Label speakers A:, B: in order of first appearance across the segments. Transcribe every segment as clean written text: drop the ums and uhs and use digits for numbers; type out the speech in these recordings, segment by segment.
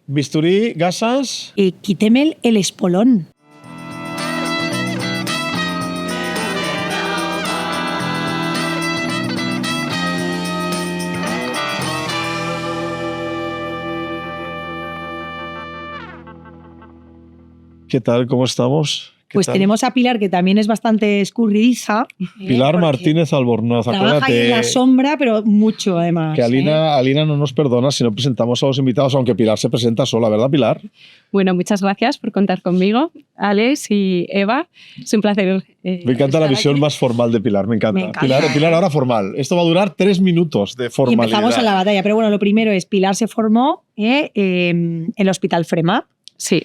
A: Bisturí, gasas.
B: Quíteme el espolón.
A: ¿Qué tal? ¿Cómo estamos?
B: Pues
A: tal?
B: Tenemos a Pilar, que también es bastante escurridiza.
A: Pilar Martínez Albornoz,
B: trabaja ahí en la sombra, pero mucho además.
A: Que Alina no nos perdona si no presentamos a los invitados, aunque Pilar se presenta sola, ¿verdad, Pilar?
C: Bueno, muchas gracias por contar conmigo, Alex y Eva. Es un placer.
A: Me encanta la visión
C: aquí.
A: más formal de Pilar, me encanta.
B: Me encanta.
A: Pilar ahora formal. Esto va a durar 3 minutos de formalidad.
B: Y empezamos en la batalla. Pero bueno, lo primero es, Pilar se formó en el Hospital Frema.
C: Sí.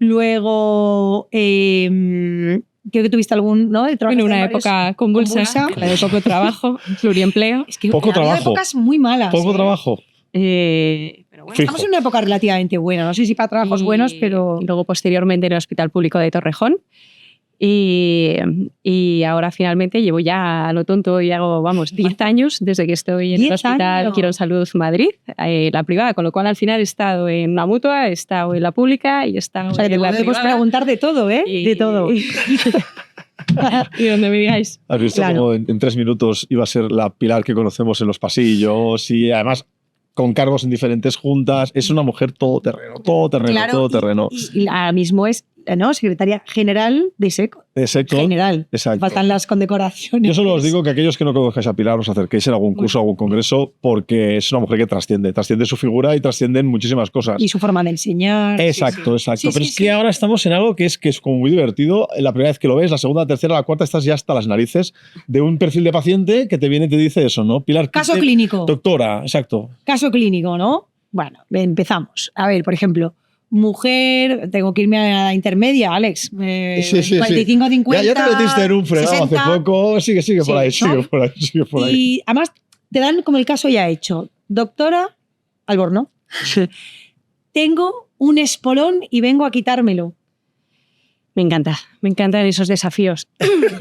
B: Luego, creo que tuviste algún, ¿no?
C: En una época convulsa, de poco trabajo, pluriempleo.
B: Es que
A: poco
B: ha habido
A: trabajo.
B: épocas muy malas.
A: Poco trabajo.
C: Pero bueno,
B: Estamos en una época relativamente buena. No sé si para trabajos buenos, pero...
C: Luego, posteriormente, en el Hospital Público de Torrejón. Y ahora finalmente llevo ya a lo tonto y hago, 10 años desde que estoy en el Hospital Quirón Salud Madrid, la privada, con lo cual al final he estado en una mutua, he estado en la pública y he estado
B: O sea, que
C: en la
B: te podemos
C: privada.
B: preguntar de todo, ¿eh? De todo.
C: Y donde me digáis.
A: Has visto cómo en 3 minutos iba a ser la Pilar que conocemos en los pasillos y además con cargos en diferentes juntas. Es una mujer todoterreno, todoterreno.
B: Y ahora mismo es secretaria general de SECO.
A: De SECO.
B: General.
A: Exacto.
B: Faltan las condecoraciones.
A: Yo solo os digo que aquellos que no conozcáis a Pilar os acerquéis en algún curso, algún congreso, porque es una mujer que trasciende su figura y trascienden muchísimas cosas.
B: Y su forma de enseñar.
A: Exacto.
B: Sí,
A: Pero es que ahora estamos en algo que es como muy divertido. La primera vez que lo ves, la segunda, la tercera, la cuarta, estás ya hasta las narices de un perfil de paciente que te viene y te dice eso, ¿no? Pilar.
B: Caso clínico.
A: Doctora, exacto.
B: Caso clínico, ¿no? Bueno, empezamos. A ver, por ejemplo, mujer, tengo que irme a la intermedia, Alex. 45, 50.
A: Ya te metiste en un fregado
B: 60.
A: hace poco. Sigue por ahí, sigue por ahí.
B: Y además te dan como el caso ya hecho. Doctora Albornoz, tengo un espolón y vengo a quitármelo.
C: Me encantan esos desafíos.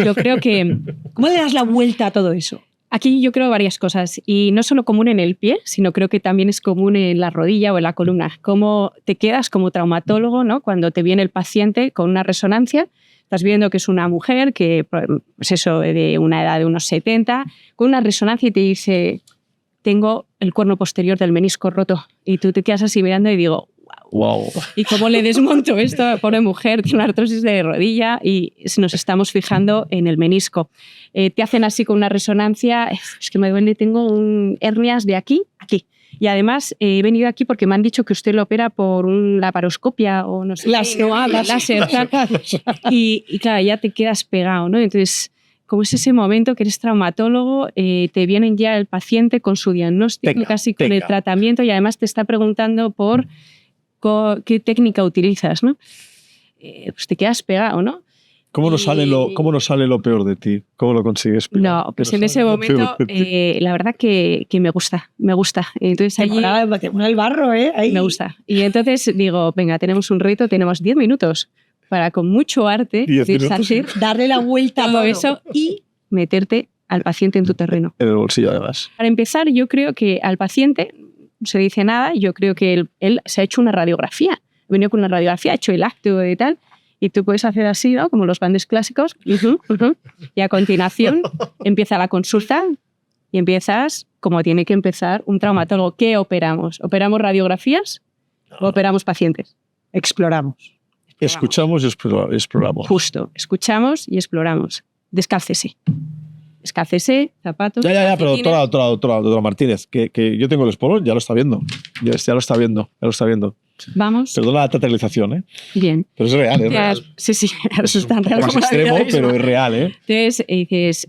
C: Yo creo que...
B: ¿Cómo le das la vuelta a todo eso?
C: Aquí yo creo varias cosas, y no solo común en el pie, sino creo que también es común en la rodilla o en la columna. Cómo te quedas como traumatólogo, ¿no? Cuando te viene el paciente con una resonancia, estás viendo que es una mujer que, pues eso, de una edad de unos 70, con una resonancia y te dice, tengo el cuerno posterior del menisco roto. Y tú te quedas así mirando y digo,
A: wow.
C: ¿Y cómo le desmonto esto a pobre mujer? Tiene una artrosis de rodilla y nos estamos fijando en el menisco. Te hacen así con una resonancia, es que me duele, tengo hernias de aquí a aquí. Y además he venido aquí porque me han dicho que usted lo opera por una laparoscopia o no sé. Láser. Y claro, ya te quedas pegado, ¿no? Entonces, como es ese momento que eres traumatólogo, te vienen ya el paciente con su diagnóstico, casi con el tratamiento, y además te está preguntando por qué técnica utilizas, ¿no? Pues te quedas pegado, ¿no?
A: ¿Cómo nos sale lo peor de ti? ¿Cómo lo consigues?
C: No, pues en ese momento la verdad que me gusta. Entonces allí
B: el barro, ¿eh? Ahí.
C: Me gusta. Y entonces digo, venga, tenemos un reto, tenemos 10 minutos para con mucho arte
B: darle la vuelta a todo
C: eso y meterte al paciente en tu terreno.
A: En el bolsillo, además.
C: Para empezar, yo creo que al paciente no se dice nada. Yo creo que él se ha hecho una radiografía. Ha venido con una radiografía, ha hecho el acto y tal. Y tú puedes hacer así, ¿no? Como los grandes clásicos. Y a continuación empieza la consulta y empiezas como tiene que empezar un traumatólogo. ¿Qué operamos? ¿Operamos radiografías o operamos pacientes?
B: Exploramos.
A: Escuchamos y exploramos.
C: Justo. Escuchamos y exploramos. Descálcese, zapatos.
A: Ya, pero doctora Martínez, que yo tengo el espolón, ya lo está viendo. Ya lo está viendo.
C: Vamos.
A: Perdona la teatralización, ¿eh?
C: Bien.
A: Pero es real, es real.
C: Sí, es tan real.
A: Más extremo, pero es real, ¿eh?
C: Entonces dices,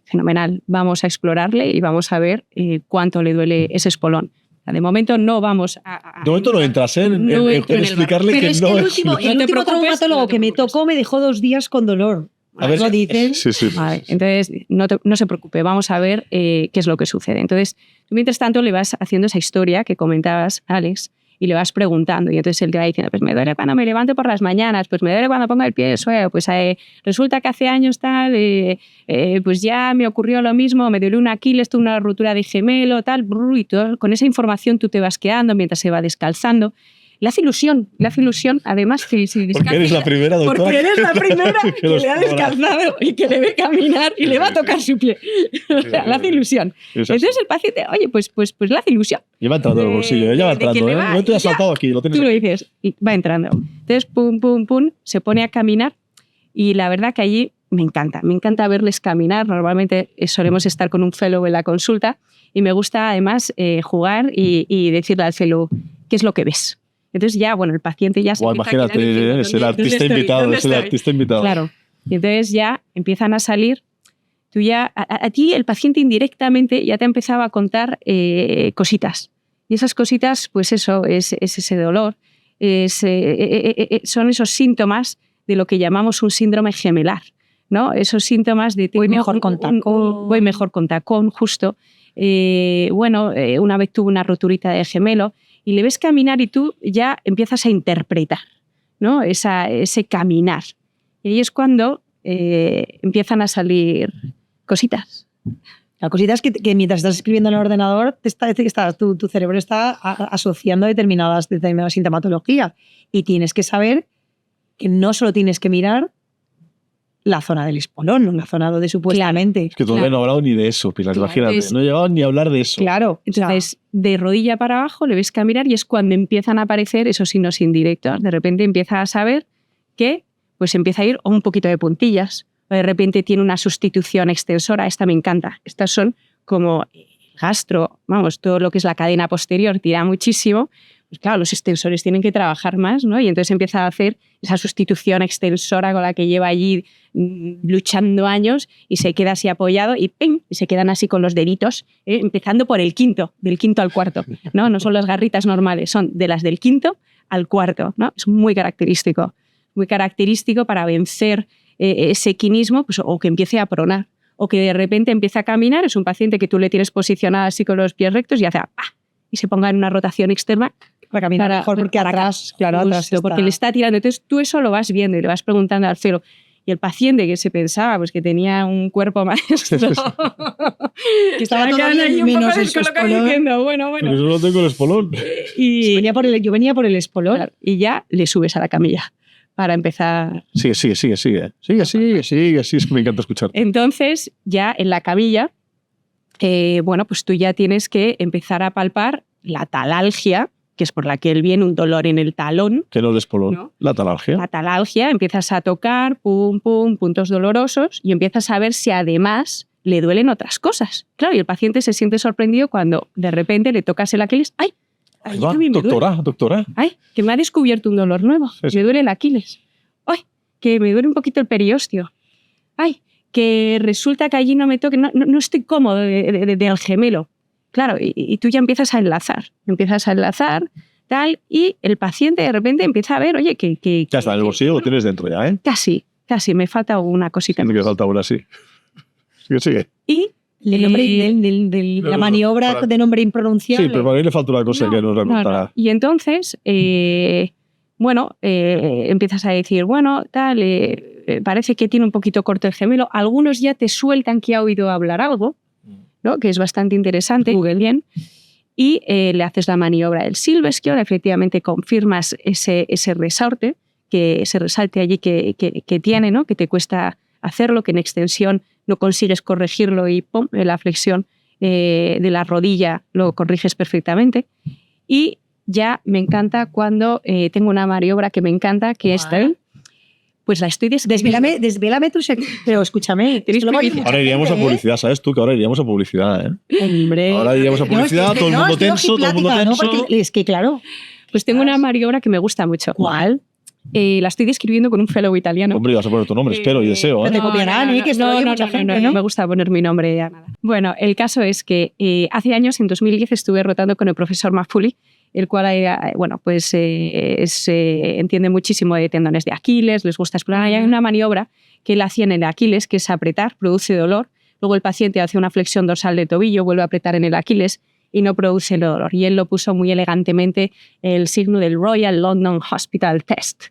C: fenomenal, vamos a explorarle y vamos a ver cuánto le duele ese espolón. De momento no vamos a...
A: De momento no entras en explicarle
B: pero
A: que
B: es
A: no
B: que el
A: es...
B: último traumatólogo que me tocó me dejó 2 días con dolor.
A: A ver,
B: lo dicen.
A: Sí.
C: Vale, entonces, no se preocupe, vamos a ver qué es lo que sucede. Entonces, tú mientras tanto le vas haciendo esa historia que comentabas, Alex, y le vas preguntando. Y entonces él te va diciendo, pues me duele cuando me levanto por las mañanas, pues me duele cuando pongo el pie en el suelo, pues resulta que hace años tal, pues ya me ocurrió lo mismo, me duele un Aquiles, tuve una rotura de gemelo, tal, y todo, con esa información tú te vas quedando mientras se va descalzando. Le hace ilusión, además que si descalza.
A: Porque eres la primera, doctora.
C: Porque eres la primera que le ha descalzado y que le ve caminar y le va a tocar su pie. O sea, le hace ilusión. Entonces el paciente, oye, pues le hace ilusión.
A: Ya va entrando en el bolsillo, ya va entrando. No te has saltado aquí, lo tienes.
C: Tú lo dices, y va entrando. Entonces, pum, pum, pum, se pone a caminar y la verdad que allí me encanta verles caminar. Normalmente solemos estar con un fellow en la consulta y me gusta además jugar y decirle al fellow, ¿qué es lo que ves? Entonces ya, bueno, el paciente ya se
A: imagínate, es el artista invitado,
C: Claro. Y entonces ya empiezan a salir. Tú ya, a ti el paciente indirectamente ya te empezaba a contar cositas. Y esas cositas, pues eso, es ese dolor. Son esos síntomas de lo que llamamos un síndrome gemelar, ¿no? Esos síntomas de...
B: Voy mejor con tacón.
C: Voy mejor con tacón, justo. Una vez tuve una roturita de gemelo y le ves caminar y tú ya empiezas a interpretar, ¿no? Ese caminar. Y ahí es cuando empiezan a salir cositas.
B: La cosita es que mientras estás escribiendo en el ordenador, tu cerebro está asociando determinada sintomatología y tienes que saber que no solo tienes que mirar la zona del espolón, la zona donde supuestamente...
A: Es que todavía no he hablado ni de eso, Pilar, imagínate.
C: Entonces,
A: no he llegado ni a hablar de eso.
C: Claro, entonces de rodilla para abajo le ves caminar y es cuando empiezan a aparecer esos signos indirectos. De repente empieza a saber que pues empieza a ir un poquito de puntillas, o de repente tiene una sustitución extensora. Esta me encanta. Estas son como gastro, vamos, todo lo que es la cadena posterior tira muchísimo. Pues claro, los extensores tienen que trabajar más, ¿no? Y entonces empieza a hacer esa sustitución extensora con la que lleva allí luchando años y se queda así apoyado y ¡ping! Y se quedan así con los deditos, empezando por el quinto, del quinto al cuarto, ¿no? No son las garritas normales, son de las del quinto al cuarto, ¿no? Es muy característico para vencer ese quinismo, pues, o que empiece a pronar, o que de repente empiece a caminar. Es un paciente que tú le tienes posicionado así con los pies rectos y hace ¡pah! Y se ponga en una rotación externa
B: para caminar mejor, porque atrás, claro, atrás
C: porque le está tirando. Entonces tú eso lo vas viendo y le vas preguntando al fellow. Y el paciente que se pensaba pues, que tenía un cuerpo maestro,
B: que estaba todo bien, menos el espolón.
C: Diciendo, bueno.
A: Pero yo no tengo el espolón.
C: Y
B: yo venía por el espolón.
C: Claro, y ya le subes a la camilla para empezar.
A: Sigue, es que me encanta escuchar.
C: Entonces, ya en la camilla, pues tú ya tienes que empezar a palpar la talalgia, que es por la que él viene, un dolor en el talón.
A: Que no el espolón, ¿no? La talalgia.
C: La talalgia, empiezas a tocar, pum, pum, puntos dolorosos y empiezas a ver si además le duelen otras cosas. Claro, y el paciente se siente sorprendido cuando de repente le tocas el Aquiles. ¡Ay!
A: Ahí va, doctora.
C: ¡Ay! Que me ha descubierto un dolor nuevo. Sí. Me duele el Aquiles. ¡Ay! Que me duele un poquito el periósteo. ¡Ay! Que resulta que allí no me toque, no estoy cómodo del gemelo. Claro, y tú ya empiezas a enlazar, tal, y el paciente de repente empieza a ver, oye, que
A: ya está, en el bolsillo lo tienes dentro ya, ¿eh?
C: Casi, me falta una cosita.
A: Tiene que falta una, sí. Sigue.
C: Y
B: el nombre de la maniobra de nombre impronunciable.
A: Sí, pero para mí le falta una cosa que nos la contará.
C: No. Y entonces, empiezas a decir, tal, parece que tiene un poquito corto el gemelo. Algunos ya te sueltan que ha oído hablar algo, ¿no? Que es bastante interesante. Google, bien. Y le haces la maniobra del Silveschior, efectivamente confirmas ese resalte allí que tiene, ¿no? Que te cuesta hacerlo, que en extensión no consigues corregirlo y ¡pum! La flexión de la rodilla lo corriges perfectamente. Y ya me encanta cuando tengo una maniobra que me encanta, que es pues la estoy desvelando.
B: Desvélame tu secreto. Pero escúchame.
A: Ahora iríamos a publicidad, ¿sabes tú? Que ahora iríamos a publicidad, ¿eh?
B: Hombre.
A: Ahora iríamos a publicidad, todo el mundo tenso, todo el mundo tenso.
B: No, porque es que, claro.
C: Pues tengo una maniobra que me gusta mucho.
B: ¿Cuál?
C: La estoy describiendo con un fellow italiano.
A: Hombre, vas a poner tu nombre, espero y deseo.
B: No te copiarán, que
C: no me gusta poner mi nombre a nada. Bueno, el caso es que hace años, en 2010, estuve rotando con el profesor Maffuli, el cual entiende muchísimo de tendones de Aquiles, les gusta explorar. Y hay una maniobra que él hacía en el Aquiles, que es apretar, produce dolor. Luego el paciente hace una flexión dorsal de tobillo, vuelve a apretar en el Aquiles y no produce el dolor. Y él lo puso muy elegantemente, el signo del Royal London Hospital Test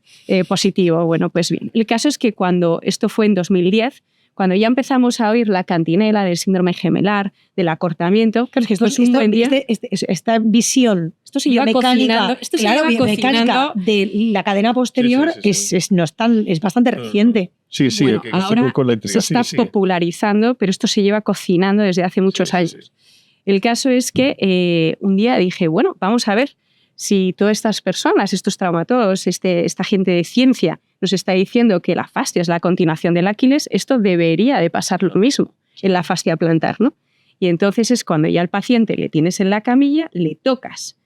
C: positivo. Bueno, pues bien, el caso es que cuando esto fue en 2010, cuando ya empezamos a oír la cantinela del síndrome gemelar, del acortamiento, claro, es que esto es un buen día.
B: Esta visión
C: Esto se lleva cocinando,
B: biomecánica de la cadena posterior no es bastante reciente.
A: Sí, sí,
C: bueno, ahora
A: con la intriga,
C: se está popularizando, pero esto se lleva cocinando desde hace muchos años. Sí. El caso es que un día dije, bueno, vamos a ver si todas estas personas, estos traumatólogos, esta gente de ciencia nos está diciendo que la fascia es la continuación del Aquiles, esto debería de pasar lo mismo en la fascia plantar, ¿no? Y entonces es cuando ya al paciente le tienes en la camilla, le tocas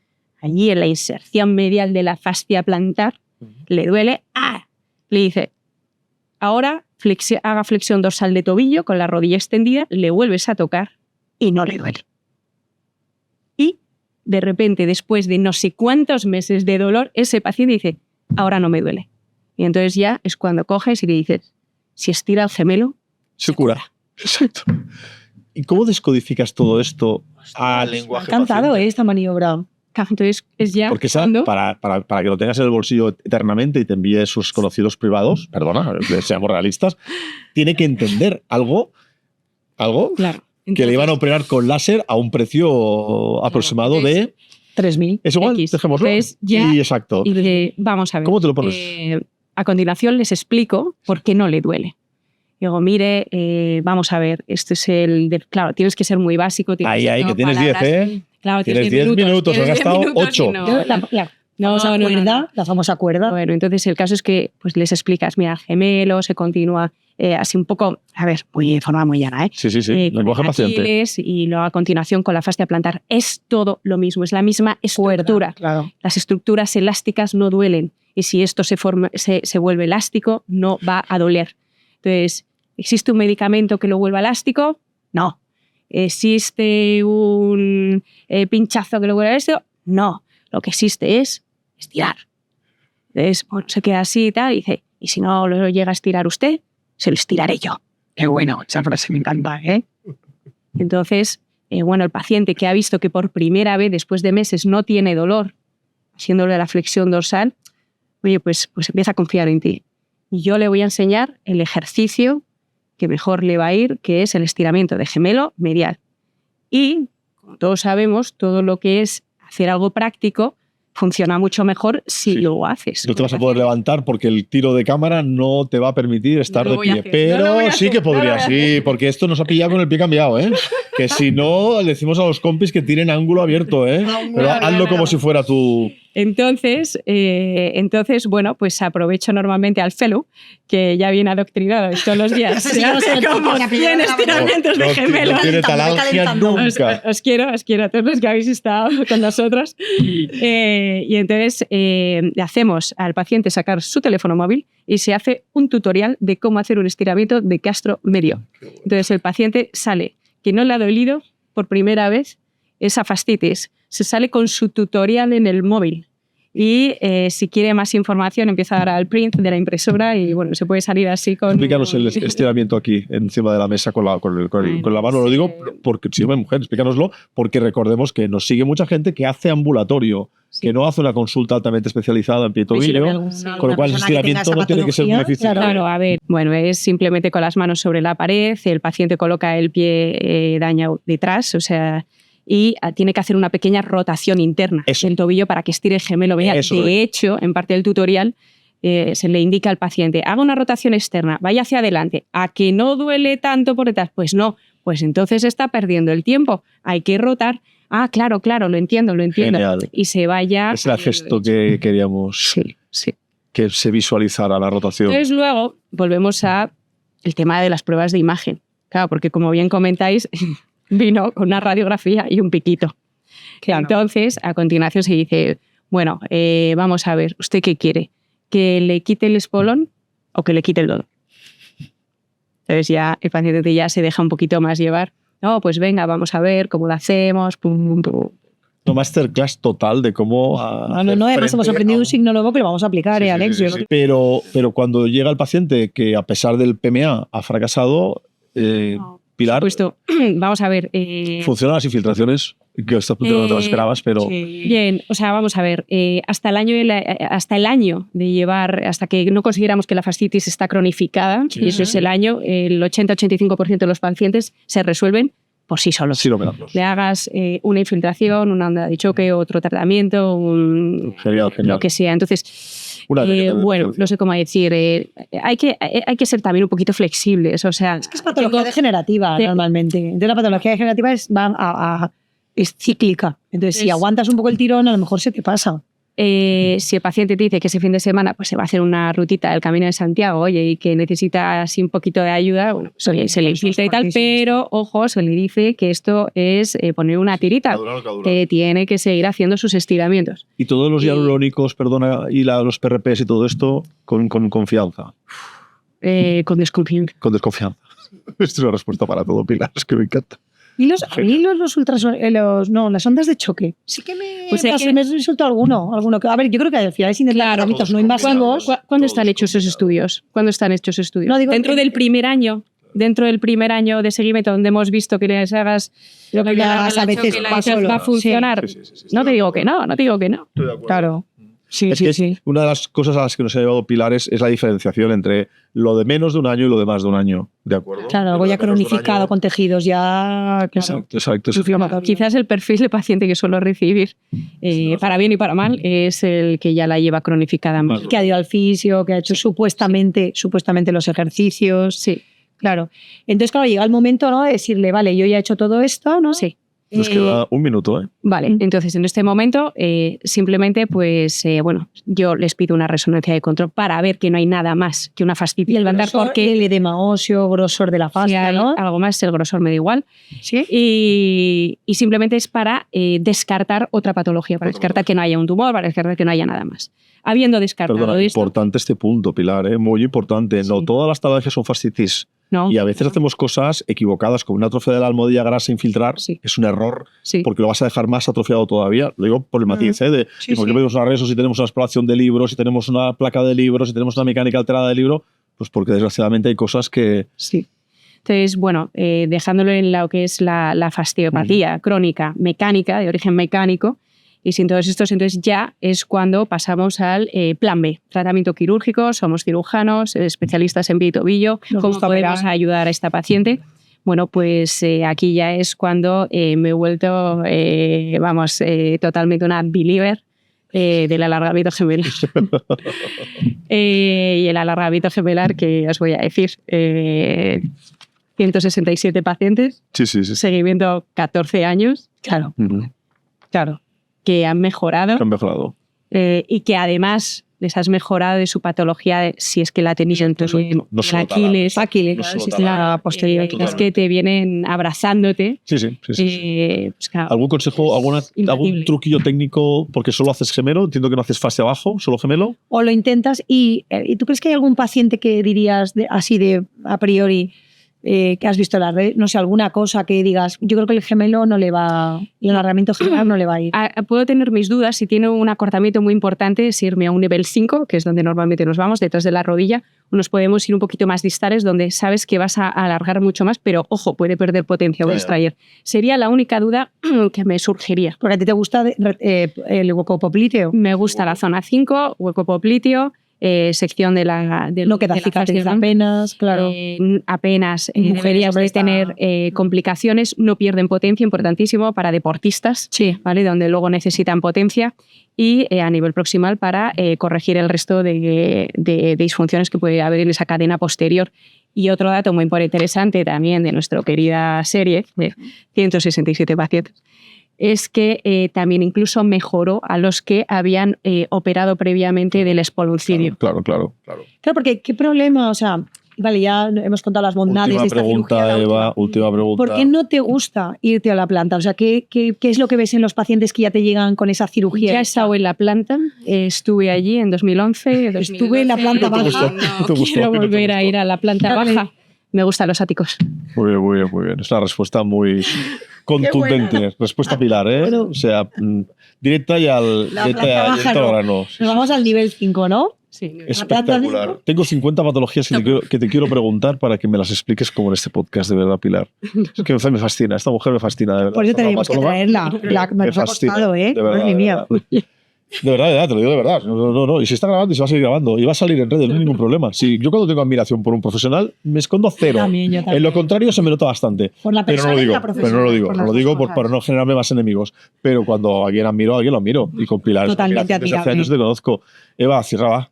C: allí en la inserción medial de la fascia plantar, le duele, le dice, ahora haga flexión dorsal de tobillo con la rodilla extendida, le vuelves a tocar y no le duele. Y de repente, después de no sé cuántos meses de dolor, ese paciente dice, ahora no me duele. Y entonces ya es cuando coges y le dices, si estira el gemelo,
A: se cura. Exacto. ¿Y cómo descodificas todo esto a lenguaje
B: paciente? Me ha encantado esta maniobra.
C: Entonces es ya
A: porque para que lo tengas en el bolsillo eternamente y te envíe sus conocidos privados, perdona, seamos realistas, tiene que entender algo
C: claro. Entonces,
A: que le iban a operar con láser a un precio aproximado de
B: 3.000.
A: Es igual, dejémoslo.
C: Ya,
A: y exacto.
C: Y vamos a ver.
A: ¿Cómo te lo pones?
C: A continuación les explico por qué no le duele. Digo, mire, vamos a ver, este es claro, tienes que ser muy básico.
A: Que tienes 10, ¿eh?
C: Claro,
A: tienes 10 minutos, has gastado 8.
B: La famosa cuerda.
C: Bueno, entonces el caso es que pues, les explicas, mira, gemelo, se continúa así un poco, a ver, de forma muy llana, ¿eh?
A: Sí, lenguaje paciente.
C: Y luego a continuación con la fascia plantar. Es todo lo mismo, es la misma estructura.
B: Cuerda, claro.
C: Las estructuras elásticas no duelen y si esto se vuelve elástico, no va a doler. Entonces, ¿existe un medicamento que lo vuelva elástico? No. ¿Existe un pinchazo que lo vuelva elástico? No. Lo que existe es estirar. Entonces, bueno, se queda así y tal, y dice, y si no lo llega a estirar usted, se lo estiraré yo. Qué bueno, esa frase me encanta, ¿eh? Entonces, bueno, el paciente que ha visto que por primera vez, después de meses, no tiene dolor, haciéndole la flexión dorsal, oye, pues empieza a confiar en ti. Y yo le voy a enseñar el ejercicio que mejor le va a ir, que es el estiramiento de gemelo medial. Y, como todos sabemos, todo lo que es hacer algo práctico funciona mucho mejor si lo haces.
A: No te vas a poder levantar porque el tiro de cámara no te va a permitir estar de pie. Pero sí que podrías, sí, porque esto nos ha pillado con el pie cambiado, ¿eh? Que si no, le decimos a los compis que tiren ángulo abierto, ¿eh? Pero hazlo como si fuera tu...
C: Entonces, bueno, pues aprovecho normalmente al fellow, que ya viene adoctrinado todos los días. Como 100 estiramientos de gemelo.
A: No tiene talangia nunca.
C: Os quiero a todos los que habéis estado con nosotros. Y entonces le hacemos al paciente sacar su teléfono móvil y se hace un tutorial de cómo hacer un estiramiento de castro medio. Entonces el paciente sale que no le ha dolido por primera vez esa fascitis. Se sale con su tutorial en el móvil y si quiere más información empieza a dar al print de la impresora y bueno, se puede salir así con...
A: Explícanos el estiramiento aquí, encima de la mesa con la mano. Lo digo porque, si no hay mujer, explícanoslo, porque recordemos que nos sigue mucha gente que hace ambulatorio, que no hace una consulta altamente especializada en pie y tobillo, con lo cual el estiramiento no tiene que ser muy difícil.
C: Claro, a ver, bueno, es simplemente con las manos sobre la pared, el paciente coloca el pie dañado detrás, o sea... y tiene que hacer una pequeña rotación interna del tobillo para que estire el gemelo medial. De hecho, en parte del tutorial se le indica al paciente, haga una rotación externa, vaya hacia adelante, ¿a que no duele tanto por detrás? Pues no, pues entonces está perdiendo el tiempo, hay que rotar. Ah, claro, lo entiendo.
A: Genial.
C: Y se vaya...
A: Es el gesto que queríamos que se visualizara la rotación.
C: Entonces luego volvemos a el tema de las pruebas de imagen. Claro, porque como bien comentáis... vino con una radiografía y un piquito. Claro. Entonces, a continuación se dice, bueno, vamos a ver, ¿usted qué quiere? ¿Que le quite el espolón o que le quite el dolor? Entonces ya el paciente ya se deja un poquito más llevar. No, pues venga, vamos a ver cómo lo hacemos. Pum.
A: No, masterclass total de cómo...
B: además hemos aprendido un signo nuevo que lo vamos a aplicar, Alex.
A: Sí. Pero cuando llega el paciente que a pesar del PMA ha fracasado... Pilar,
C: Puesto, vamos a ver.
A: ¿funcionan las infiltraciones? Que esta punto no te las esperabas, pero...
C: Bien, o sea, vamos a ver. Hasta el año de llevar, hasta que no consiguiéramos que la fascitis está cronificada, y eso es el año, el 80-85% de los pacientes se resuelven por sí solos.
A: Sí,
C: le hagas una infiltración, una onda de choque, otro tratamiento,
A: genial.
C: lo que sea. Entonces, bueno, no sé cómo decir. Hay que ser también un poquito flexibles. O sea,
B: es que es patología degenerativa normalmente. Entonces, la patología degenerativa es cíclica. Entonces, si aguantas un poco el tirón, a lo mejor se te pasa.
C: Si el paciente te dice que ese fin de semana pues, se va a hacer una rutita del Camino de Santiago, oye, y que necesita así un poquito de ayuda, bueno, pues, oye, se le infiltra y tal, pero ojo, se le dice que esto es poner una tirita, que tiene que seguir haciendo sus estiramientos.
A: Y todos los hialurónicos, y los PRPs y todo esto con confianza.
C: Con desconfianza.
A: Con desconfianza. Esta es una respuesta para todo, Pilar, es que me encanta.
B: Y las ondas de choque. Sí que me resultó alguno. A ver, yo creo que al final es intercambios no invasivos.
C: ¿Cuándo están hechos esos estudios? No, digo, dentro del primer año de seguimiento, donde hemos visto que les hagas lo que
B: a veces
C: va a funcionar. Sí. No te digo que no.
B: Claro. Sí.
A: Una de las cosas a las que nos ha llevado Pilar es la diferenciación entre lo de menos de un año y lo de más de un año. ¿De acuerdo?
B: Claro, algo ya cronificado con tejidos ya...
A: Exacto.
C: Quizás el perfil de paciente que suelo recibir, para bien y para mal, es el que ya la lleva cronificada más.
B: Que ha ido al fisio, que ha hecho supuestamente los ejercicios.
C: Sí.
B: Claro. Entonces, claro, llega el momento, ¿no?, de decirle, vale, yo ya he hecho todo esto, ¿no?
C: Sí.
A: Nos queda un minuto, ¿eh?
C: Vale, entonces en este momento simplemente pues yo les pido una resonancia de control para ver que no hay nada más que una fascitis.
B: Y el grosor, porque el edema óseo, grosor de la fascia, ¿no?
C: Algo más, el grosor me da igual.
B: Sí.
C: Y simplemente es para descartar otra patología, para descartar que no haya un tumor, para descartar que no haya nada más. Habiendo descartado esto...
A: Importante este punto, Pilar, muy importante. Sí. No todas las patologías son fascitis.
C: No,
A: y a veces hacemos cosas equivocadas, como una atrofia de la almohadilla grasa infiltrar, es un error, porque lo vas a dejar más atrofiado todavía. Lo digo por el matiz, porque vemos una reso, si tenemos una exploración de libros, si tenemos una placa de libros, si tenemos una mecánica alterada de libro, pues porque desgraciadamente hay cosas que...
C: Sí. Entonces, dejándolo en lo que es la fasciopatía crónica mecánica, de origen mecánico, y sin todos estos, entonces ya es cuando pasamos al plan B, tratamiento quirúrgico, somos cirujanos, especialistas en pie y tobillo, ¿cómo podemos ayudar a esta paciente? Bueno, pues aquí ya es cuando me he vuelto, totalmente una believer del alargamiento gemelar. Y el alargamiento gemelar, que os voy a decir, 167 pacientes, seguimiento 14 años, claro. Que han mejorado. Y que además les has mejorado de su patología, si es que la tenéis en Aquiles, la posterior, las que te vienen abrazándote.
A: Sí. Pues claro, ¿algún consejo, algún truquillo técnico? Porque solo haces gemelo, entiendo que no haces fascia abajo, solo gemelo.
B: O lo intentas y ¿tú crees que hay algún paciente que dirías así de a priori, que has visto en la red, no sé, alguna cosa que digas, yo creo que el gemelo no le va, el alargamiento gemelar no le va a ir?
C: Puedo tener mis dudas. Si tiene un acortamiento muy importante, es irme a un nivel 5, que es donde normalmente nos vamos, detrás de la rodilla. Nos podemos ir un poquito más distales, donde sabes que vas a alargar mucho más, pero ojo, puede perder potencia o extraer. Sería la única duda que me surgiría.
B: ¿Porque a ti te gusta el hueco popliteo?
C: Me gusta la zona 5, hueco popliteo. Sección de la...
B: no queda cicatriz apenas, claro.
C: Apenas. Deberías de tener complicaciones, no pierden potencia, importantísimo para deportistas, ¿vale? Donde luego necesitan potencia, y a nivel proximal para corregir el resto de disfunciones que puede haber en esa cadena posterior. Y otro dato muy interesante también de nuestra querida serie, de 167 pacientes, es que también incluso mejoró a los que habían operado previamente del espoluncidio.
A: Claro.
B: Claro, porque ¿qué problema? O sea, vale, ya hemos contado las bondades de esta
A: cirugía. Última pregunta.
B: ¿Por qué no te gusta irte a la planta? O sea, ¿qué es lo que ves en los pacientes que ya te llegan con esa cirugía?
C: Ya he estado en la planta, estuve allí en 2011.
B: Estuve en la planta baja.
C: No quiero volver a ir a la planta baja. Me gustan los áticos.
A: Muy bien. Es una respuesta muy contundente. Respuesta Pilar, ¿eh? Bueno, o sea, directa y al grano.
B: Nos vamos al nivel 5, ¿no?
C: Sí.
A: Espectacular. Tengo 50 patologías que te quiero preguntar para que me las expliques como en este podcast, de verdad, Pilar. Es que me fascina, esta mujer me fascina, de verdad.
B: Por eso tenemos que traerla. Me ha costado, ¿eh?
A: De verdad,
B: Madre mía.
A: De verdad, te lo digo de verdad. No. Y si está grabando y se va a seguir grabando. Y va a salir en redes, no hay ningún problema. Si yo cuando tengo admiración por un profesional, me escondo cero.
B: Yo también.
A: En lo contrario, se me nota bastante.
B: Por la
A: pero no lo digo. No lo digo para no generarme más enemigos. Pero cuando a alguien lo admiro. Y con Pilar,
B: totalmente
A: desde hace años te conozco. Eva, cierra.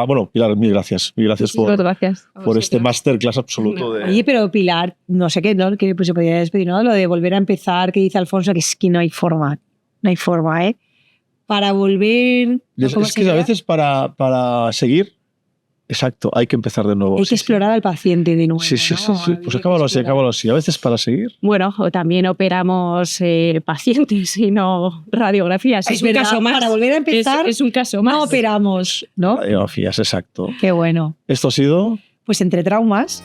A: Bueno, Pilar, mil gracias. Mil gracias por este masterclass absoluto.
B: Oye, pero Pilar, no sé qué, ¿no? Que pues, se podría despedir, ¿no? Lo de volver a empezar, que dice Alfonso, que es que no hay forma. No hay forma, ¿eh? Para volver...
A: Es que a veces para seguir, exacto, hay que empezar de nuevo.
B: Hay que explorar al paciente de nuevo.
A: Sí. Pues acábalo así. A veces para seguir...
C: Bueno, o también operamos pacientes y no radiografías.
B: Es un caso más. Para volver a empezar,
C: es un caso más.
B: No operamos, ¿no?
A: Radiografías, exacto.
B: Qué bueno.
A: Esto ha sido...
B: Pues Entre Traumas.